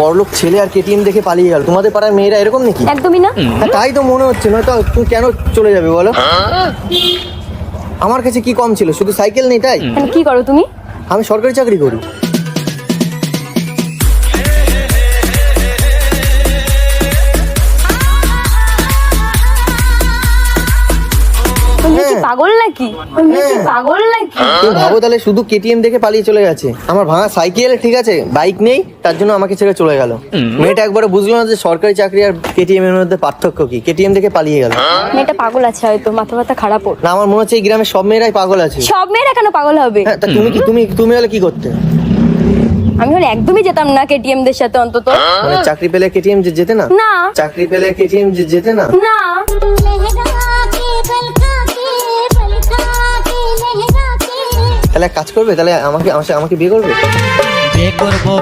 বড়লোক ছেলে আর কেটিএম দেখে পালিয়ে গেল। তোমাদের পাড়ার মেয়েরা এরকম নাকি? একদমই না। হ্যাঁ, তাই তো মনে হচ্ছে। নয়তো তুমি কেন চলে যাবে বলো? আমার কাছে কি কম ছিল? শুধু সাইকেল নেই তাই? তাহলে কি করো তুমি? আমি সরকারি চাকরি করি। তুমি কি পাগল নাকি? তুমি কি পাগল নাকি? তুমি ভাবো তাহলে, শুধু কেটিএম দেখে পালিয়ে চলে গেছে। আমার ভাঙা সাইকেল, ঠিক আছে, বাইক নেই, তার জন্য আমাকে ছেড়ে চলে গেল। মেয়েটা একবারে বুঝলো না যে সরকারি চাকরি আর কেটিএম এর মধ্যে পার্থক্য কি। কেটিএম দেখে পালিয়ে গেল। মেয়েটা পাগল আছে হয়তো, মাথা ব্যথা খারাপ ওর। না, আমার মনে হচ্ছে এই গ্রামের সব মেয়েরাই পাগল আছে। সব মেয়েরা কেন পাগল হবে? হ্যাঁ, তা তুমি হলে কি করতে? আমি হলে একদমই যেতাম না কেটিএম দের সাথে অন্তত। মানে চাকরি পেলে কেটিএম যেতে না? না। চাকরি পেলে কেটিএম যেতে না? না। তাহলে এক কাজ করবে, তাহলে আমাকে বিয়ে করবে? বিয়ে করবো